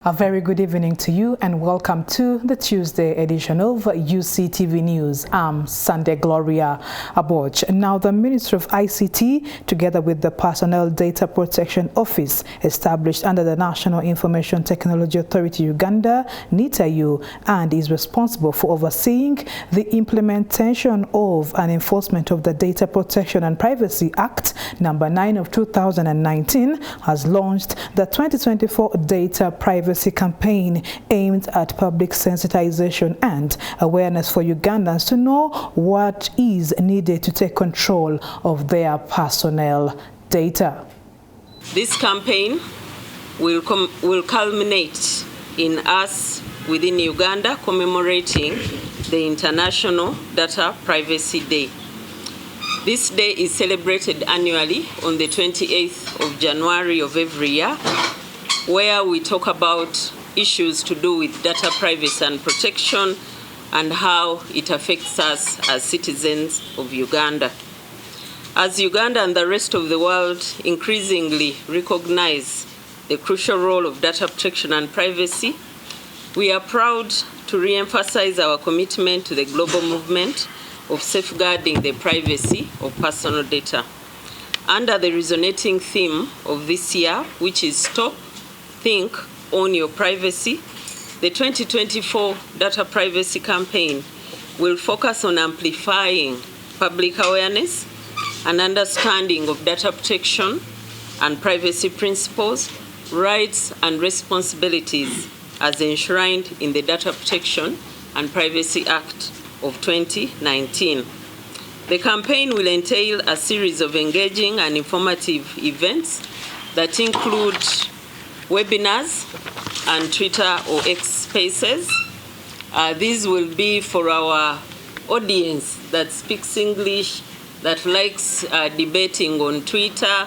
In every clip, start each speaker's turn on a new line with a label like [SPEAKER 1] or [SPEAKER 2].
[SPEAKER 1] A very good evening to you and welcome to the Tuesday edition of Uctv News. I'm Sunday Gloria Aboch. Now, the Ministry of ICT, together with the Personnel Data Protection Office established under the National Information Technology Authority Uganda, NITAU, and is responsible for overseeing the implementation of and enforcement of the Data Protection and Privacy Act number 9 of 2019, has launched the 2024 Data Privacy campaign aimed at public sensitization and awareness for Ugandans to know what is needed to take control of their personal data.
[SPEAKER 2] This campaign will culminate in us within Uganda commemorating the International Data Privacy Day. This day is celebrated annually on the 28th of January of every year, where we talk about issues to do with data privacy and protection and how it affects us as citizens of Uganda. As Uganda and the rest of the world increasingly recognize the crucial role of data protection and privacy, we are proud to re-emphasize our commitment to the global movement of safeguarding the privacy of personal data. Under the resonating theme of this year, which is Stop, Think, Own Your Privacy, the 2024 Data Privacy Campaign will focus on amplifying public awareness and understanding of data protection and privacy principles, rights and responsibilities as enshrined in the Data Protection and Privacy Act of 2019. The campaign will entail a series of engaging and informative events that include webinars and Twitter or X Spaces. These will be for our audience that speaks English, that likes debating on Twitter,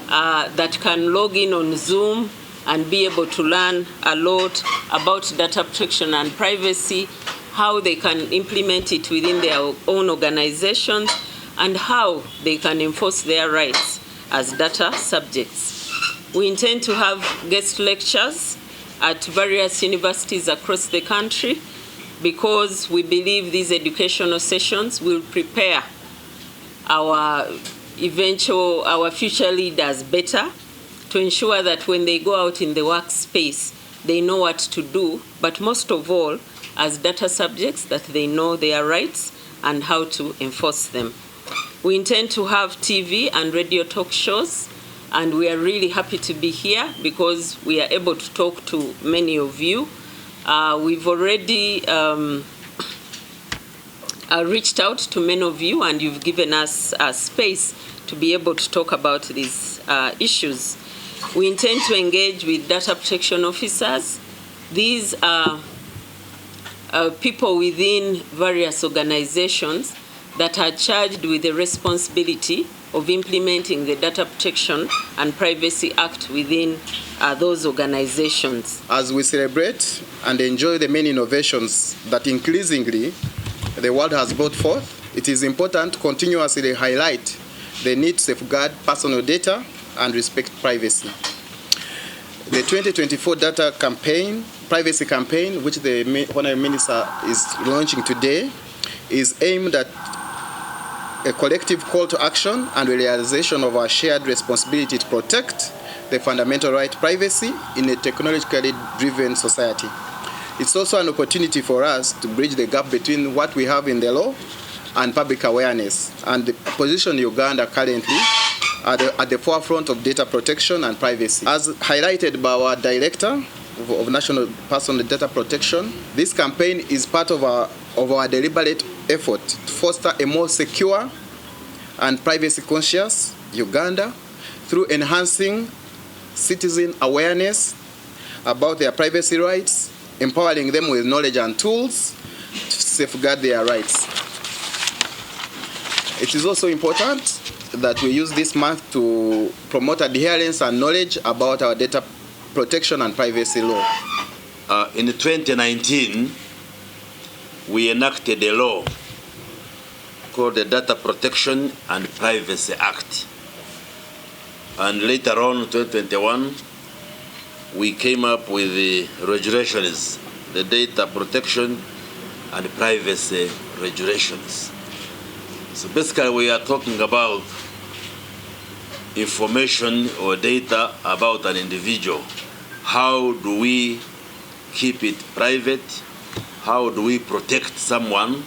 [SPEAKER 2] that can log in on Zoom and be able to learn a lot about data protection and privacy, how they can implement it within their own organizations, and how they can enforce their rights as data subjects. We intend to have guest lectures at various universities across the country because we believe these educational sessions will prepare our future leaders better to ensure that when they go out in the workspace, they know what to do, but most of all, as data subjects, that they know their rights and how to enforce them. We intend to have TV and radio talk shows, and we are really happy to be here because we are able to talk to many of you. We've already reached out to many of you, and you've given us space to be able to talk about these issues. We intend to engage with data protection officers. These are people within various organizations that are charged with the responsibility of implementing the Data Protection and Privacy Act within those organizations. As we celebrate and enjoy the many innovations that increasingly the world has brought forth, it is important to continuously highlight the need to safeguard personal data and respect privacy. The 2024 Data Campaign, Privacy Campaign, which the Honorable Minister is launching today, is aimed at a collective call to action and realization of our shared responsibility to protect the fundamental right privacy in a technologically driven society. It's also an opportunity for us to bridge the gap between what we have in the law and public awareness, and the position Uganda currently at the forefront of data protection and privacy. As highlighted by our Director of National Personal Data Protection, this campaign is part of our deliberate effort to foster a more secure and privacy-conscious Uganda through enhancing citizen awareness about their privacy rights, empowering them with knowledge and tools to safeguard their rights. It is also important that we use this month to promote adherence and knowledge about our data protection and privacy law.
[SPEAKER 3] In 2019, we enacted a law called the Data Protection and Privacy Act. And later on, 2021, we came up with the regulations, the data protection and privacy regulations. So basically we are talking about information or data about an individual. How do we keep it private? How do we protect someone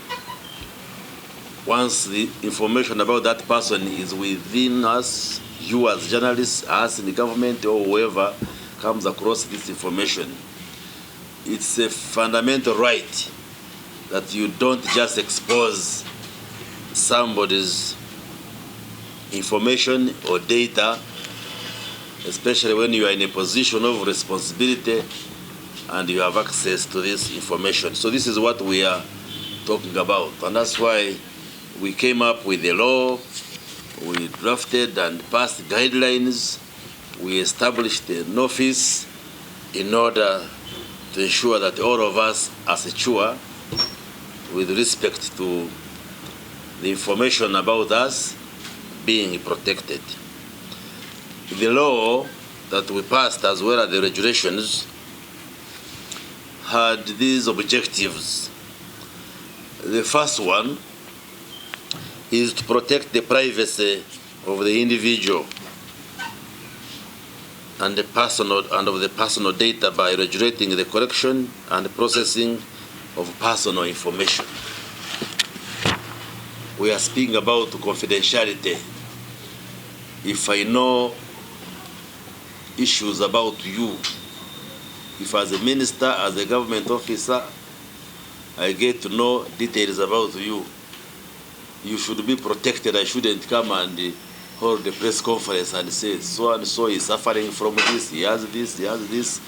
[SPEAKER 3] once the information about that person is within us, you as journalists, us in the government, or whoever comes across this information? It's a fundamental right that you don't just expose somebody's information or data, especially when you are in a position of responsibility and you have access to this information. So this is what we are talking about, and that's why we came up with a law, we drafted and passed guidelines, we established an office in order to ensure that all of us are secure with respect to the information about us being protected. The law that we passed, as well as the regulations, had these objectives. The first one is to protect the privacy of the individual and of the personal data by regulating the collection and processing of personal information. We are speaking about confidentiality. If I know issues about you, if as a minister, as a government officer, I get to know details about you, you should be protected. I shouldn't come and hold the press conference and say, so and so is suffering from this, he has this, he has this.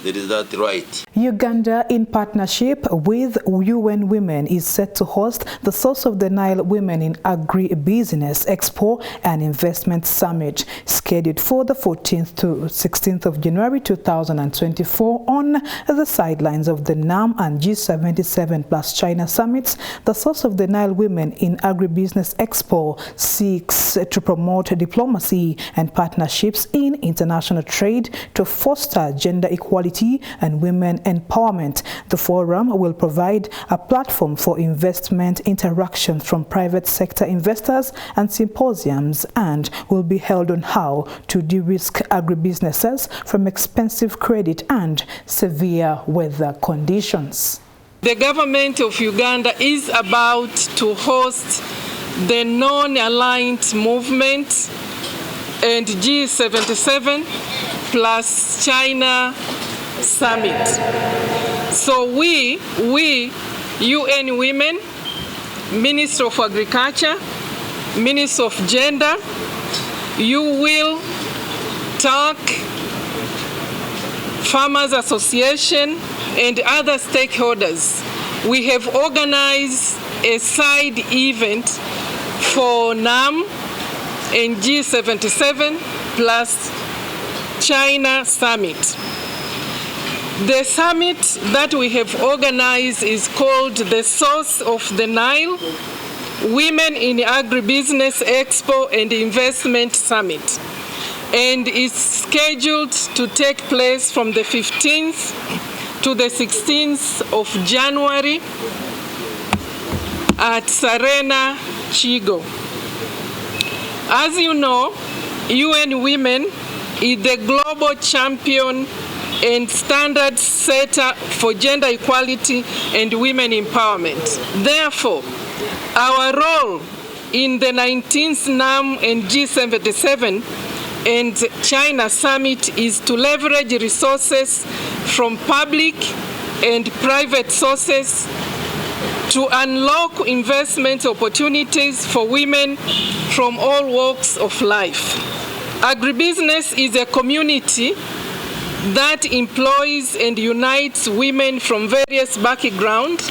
[SPEAKER 3] There is that right.
[SPEAKER 1] Uganda, in partnership with UN Women, is set to host the Source of the Nile Women in Agribusiness Expo and Investment Summit, scheduled for the 14th to 16th of January 2024 on the sidelines of the NAM and G77 plus China summits. The Source of the Nile Women in Agribusiness Expo seeks to promote diplomacy and partnerships in international trade to foster gender equality and women empowerment. The forum will provide a platform for investment interaction from private sector investors and symposiums, and will be held on how to de-risk agribusinesses from expensive credit and severe weather conditions.
[SPEAKER 4] The government of Uganda is about to host the non-aligned movement and G77 plus China summit. So we UN Women, Minister of Agriculture, Minister of Gender, you will talk Farmers Association and other stakeholders. We have organized a side event for NAM and G77 plus China summit. The summit that we have organized is called the Source of the Nile Women in Agribusiness Expo and Investment Summit, and it's scheduled to take place from the 15th to the 16th of January at Serena, Chigo. As you know, UN Women is the global champion and standard setter for gender equality and women empowerment. Therefore, our role in the 19th NAM and G77 and China Summit is to leverage resources from public and private sources to unlock investment opportunities for women from all walks of life. Agribusiness is a community that employs and unites women from various backgrounds,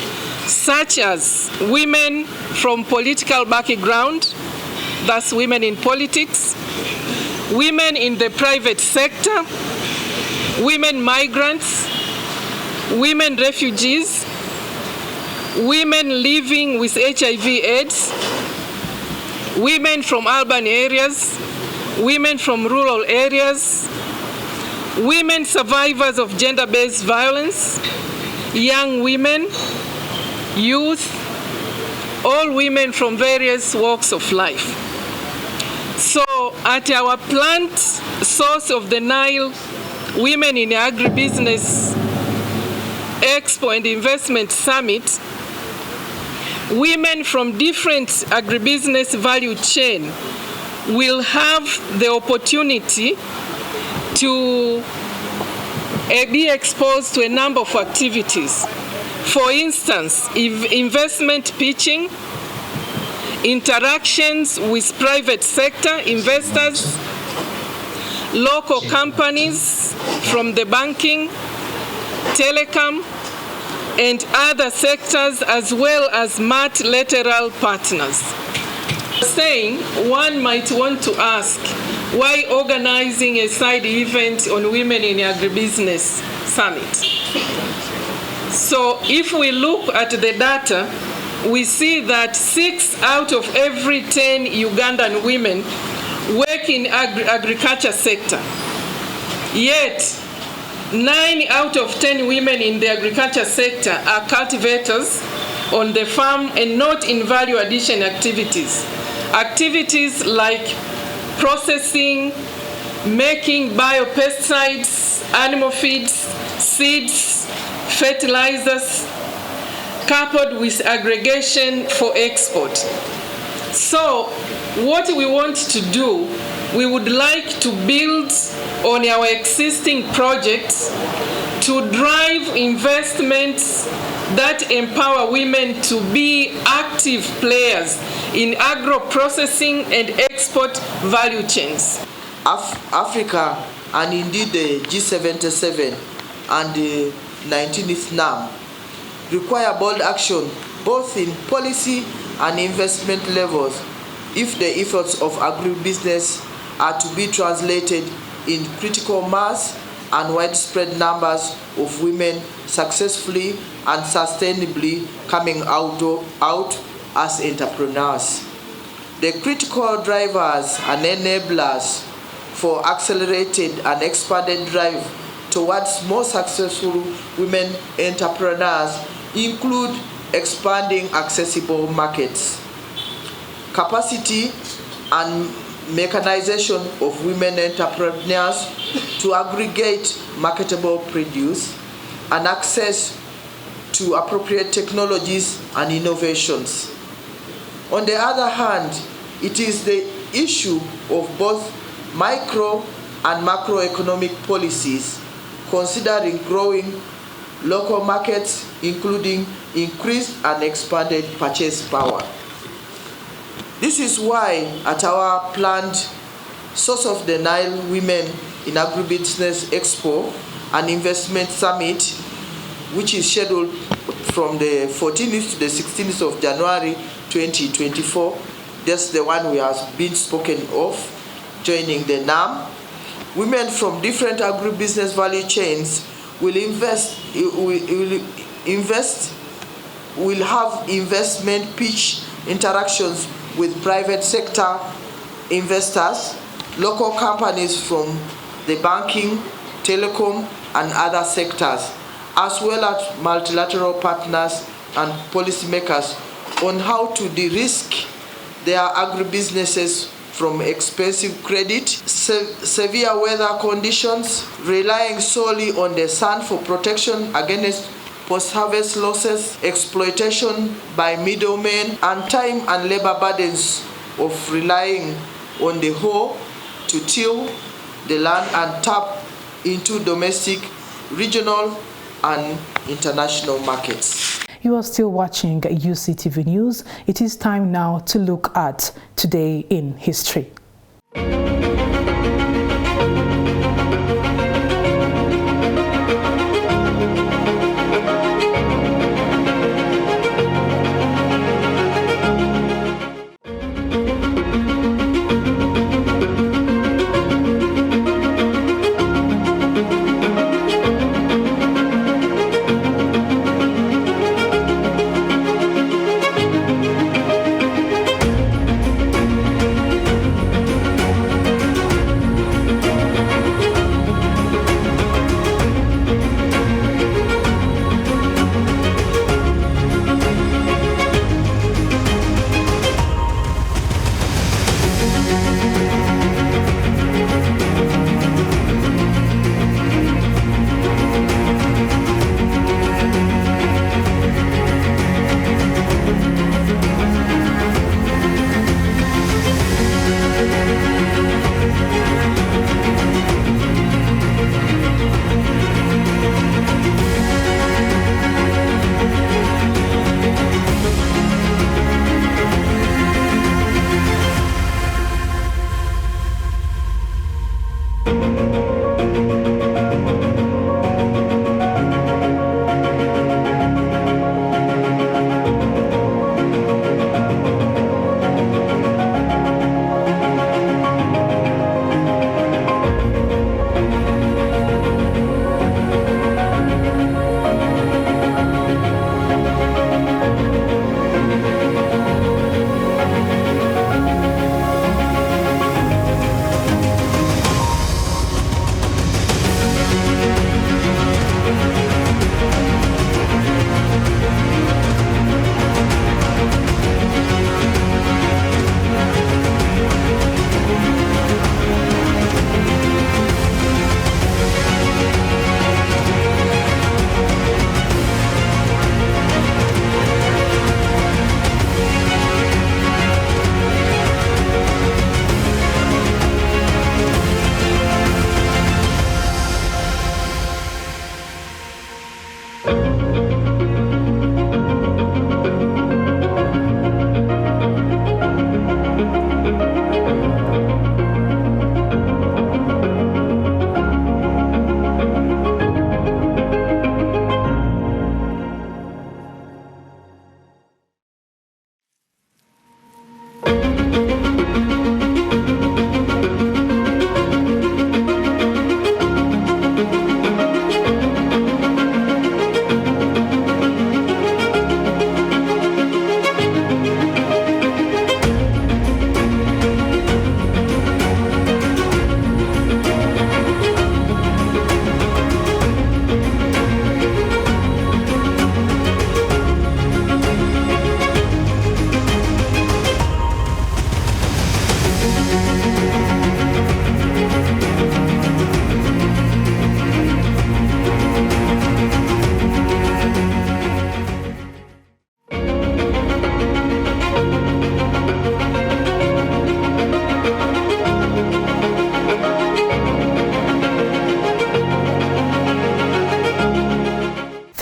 [SPEAKER 4] such as women from political background, that's women in politics, women in the private sector, women migrants, women refugees, women living with HIV/AIDS, women from urban areas, women from rural areas, women survivors of gender-based violence, young women, youth, all women from various walks of life. So at our plant Source of the Nile Women in Agribusiness Expo and Investment Summit, women from different agribusiness value chain will have the opportunity to be exposed to a number of activities. For instance, investment pitching, interactions with private sector investors, local companies from the banking, telecom, and other sectors, as well as multilateral partners. Saying, one might want to ask, why organizing a side event on Women in Agribusiness Summit? So if we look at the data, we see that 6 out of every 10 Ugandan women work in agriculture sector. Yet, 9 out of 10 women in the agriculture sector are cultivators on the farm and not in value addition activities. Activities like processing, making biopesticides, animal feeds, seeds, fertilizers, coupled with aggregation for export. So what we want to do, we would like to build on our existing projects to drive investments that empower women to be active players in agro-processing and export value chains.
[SPEAKER 5] Africa, and indeed the G77 and the 19th NAM, require bold action both in policy and investment levels if the efforts of agribusiness are to be translated in critical mass and widespread numbers of women successfully and sustainably coming out as entrepreneurs. The critical drivers and enablers for accelerated and expanded drive towards more successful women entrepreneurs include expanding accessible markets, capacity and mechanization of women entrepreneurs to aggregate marketable produce, and access to appropriate technologies and innovations. On the other hand, it is the issue of both micro and macroeconomic policies, considering growing local markets, including increased and expanded purchase power. This is why at our planned Source of the Nile Women in Agribusiness Expo and Investment Summit, which is scheduled from the 14th to the 16th of January 2024, that's the one we have been spoken of, joining the NAM. Women from different agribusiness value chains will have investment pitch interactions with private sector investors, local companies from the banking, telecom, and other sectors, as well as multilateral partners and policymakers on how to de-risk their agribusinesses from expensive credit, severe weather conditions, relying solely on the sun for protection against post-harvest losses, exploitation by middlemen, and time and labor burdens of relying on the hoe to till the land and tap into domestic, regional, and international markets.
[SPEAKER 1] You are still watching Uctv News. It is time now to look at Today in History.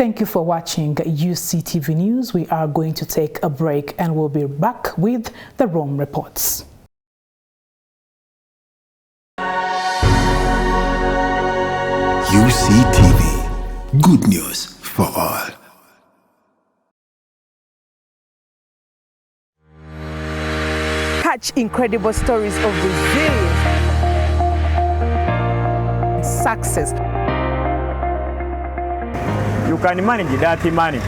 [SPEAKER 1] Thank you for watching UCTV News. We are going to take a break and we'll be back with the Rome reports.
[SPEAKER 6] UCTV, good news for all.
[SPEAKER 7] Catch incredible stories of resilience, success.
[SPEAKER 8] You can manage that money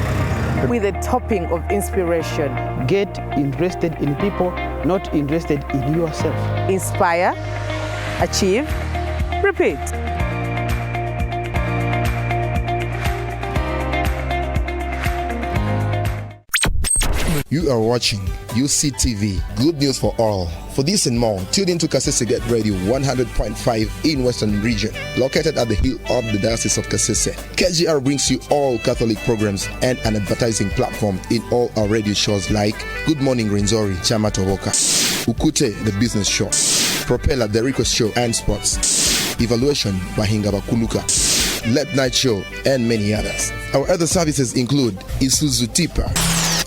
[SPEAKER 7] with a topping of inspiration.
[SPEAKER 9] Get interested in people, not interested in yourself.
[SPEAKER 7] Inspire, achieve, repeat.
[SPEAKER 10] You are watching UCTV, good news for all. For this and more, tune in to Kasese Get Radio 100.5 in Western Region, located at the hill of the Diocese of Kasese. KGR brings you all Catholic programs and an advertising platform in all our radio shows like Good Morning Renzori, Chama Towoka, Ukute, the business show, Propeller, the request show and sports, Evaluation, Bahinga Bakuluka, Late Night Show, and many others. Our other services include Isuzu Tipa,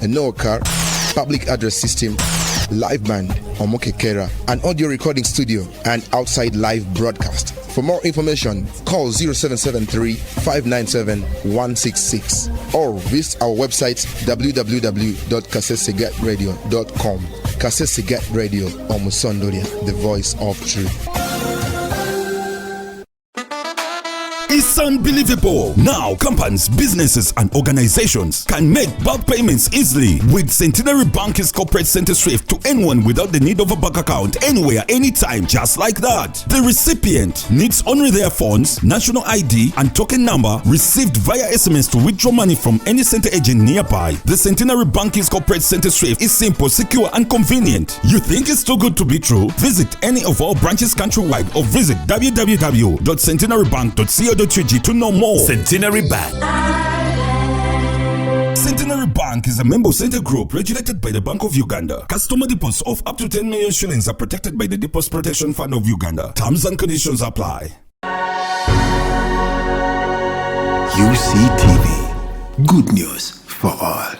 [SPEAKER 10] a no car, public address system, live band, Omokekera, an audio recording studio, and outside live broadcast. For more information, call 0773-597-166 or visit our website www.kasesegatradio.com. Kasese Radio, Omusondoria, the voice of truth.
[SPEAKER 11] It's unbelievable. Now, companies, businesses, and organizations can make bulk payments easily with Centenary Bank's corporate center SWIFT to anyone without the need of a bank account, anywhere, anytime, just like that. The recipient needs only their phones, national ID, and token number received via SMS to withdraw money from any center agent nearby. The Centenary Bank's corporate center SWIFT is simple, secure, and convenient. You think it's too good to be true? Visit any of our branches countrywide or visit www.centenarybank.co.ug to know more. Centenary Bank. Centenary Bank is a member center group regulated by the Bank of Uganda. Customer deposits of up to 10 million shillings are protected by the Deposit Protection Fund of Uganda. Terms and conditions apply.
[SPEAKER 6] UCTV, good news for all.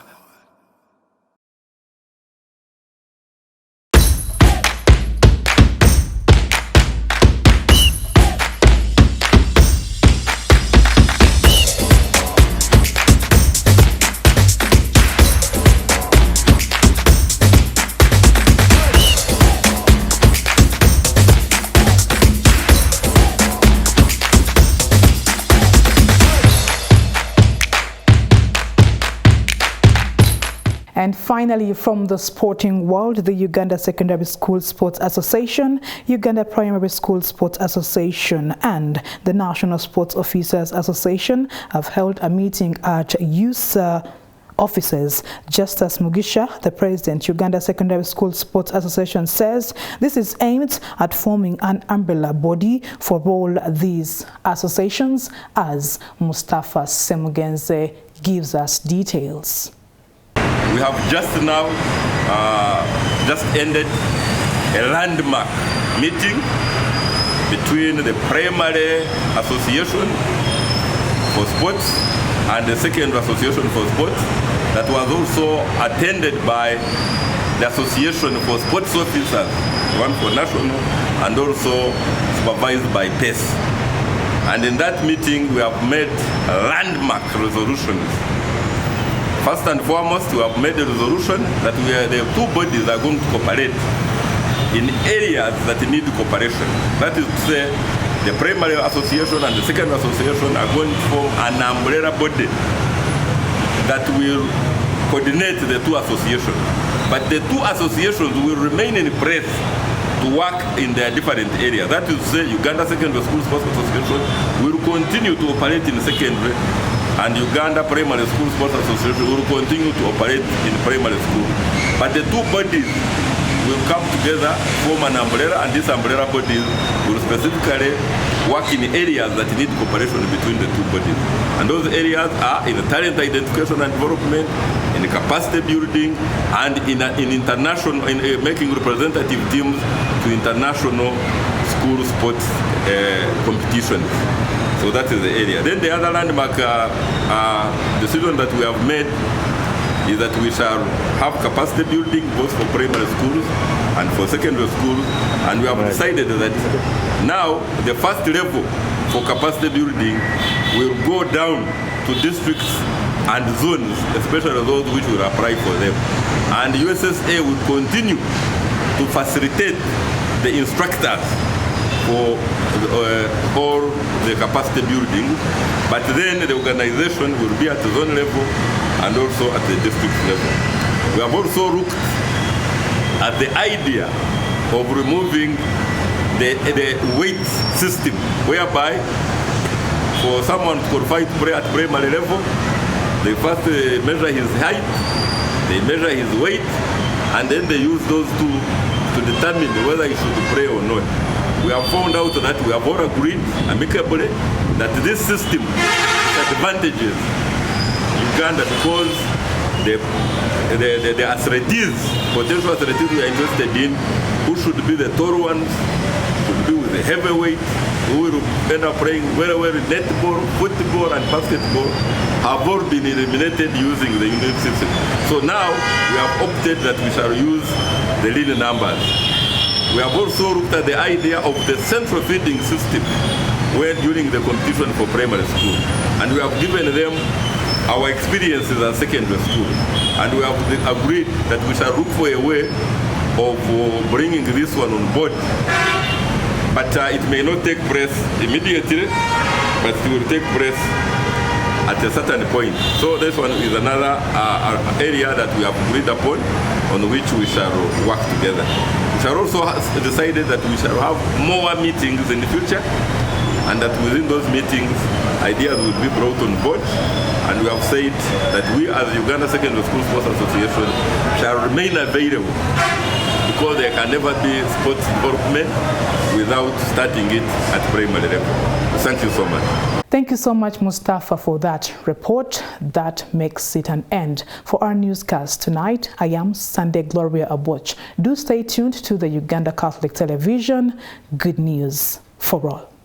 [SPEAKER 1] And finally, from the sporting world, the Uganda Secondary School Sports Association, Uganda Primary School Sports Association, and the National Sports Officers Association have held a meeting at USA offices. Justus Mugisha, the president, Uganda Secondary School Sports Association, says this is aimed at forming an umbrella body for all these associations, as Mustafa Semugenze gives us details.
[SPEAKER 12] We have just now ended a landmark meeting between the primary association for sports and the secondary association for sports that was also attended by the association for sports officers, one for national and also supervised by PES. And in that meeting we have made landmark resolutions. First and foremost, we have made a resolution that the two bodies are going to cooperate in areas that need cooperation. That is to say, the primary association and the secondary association are going to form an umbrella body that will coordinate the two associations. But the two associations will remain in place to work in their different areas. That is to say, Uganda Secondary School Sports Association will continue to operate in secondary, and Uganda Primary School Sports Association will continue to operate in primary school. But the two bodies will come together, form an umbrella, and this umbrella bodies will specifically work in areas that need cooperation between the two bodies. And those areas are in talent identification and development, in capacity building, and in international, in making representative teams to international school sports competitions. So So that is the area. Then the other landmark decision that we have made is that we shall have capacity building both for primary schools and for secondary schools. And we have decided that now the first level for capacity building will go down to districts and zones, especially those which will apply for them. And USSA will continue to facilitate the instructors for all the capacity building, but then the organization will be at the zone level and also at the district level. We have also looked at the idea of removing the weight system, whereby for someone to qualify to play at primary level, they first measure his height, they measure his weight, and then they use those two to determine whether he should play or not. We have found out that we have all agreed amicably that this system disadvantages Uganda because the athletes, potential athletes we are interested in, who should be the tall ones, should be with the heavyweight, who will end up playing very well in netball, football, and basketball, have all been eliminated using the unit system. So now we have opted that we shall use the lean numbers. We have also looked at the idea of the central feeding system during the competition for primary school. And we have given them our experiences at secondary school. And we have agreed that we shall look for a way of bringing this one on board. But it may not take place immediately, but it will take place at a certain point. So this one is another area that we have agreed upon, on which we shall work together. We shall also decided that we shall have more meetings in the future, and that within those meetings, ideas will be brought on board. And we have said that we as the Uganda Secondary School Sports Association shall remain available, because there can never be sports development without starting it at primary level. Thank you so much.
[SPEAKER 1] Thank you so much, Mustafa, for that report. That makes it an end for our newscast tonight. I am Sunday Gloria Aboch. Do stay tuned to the Uganda Catholic Television. Good news for all.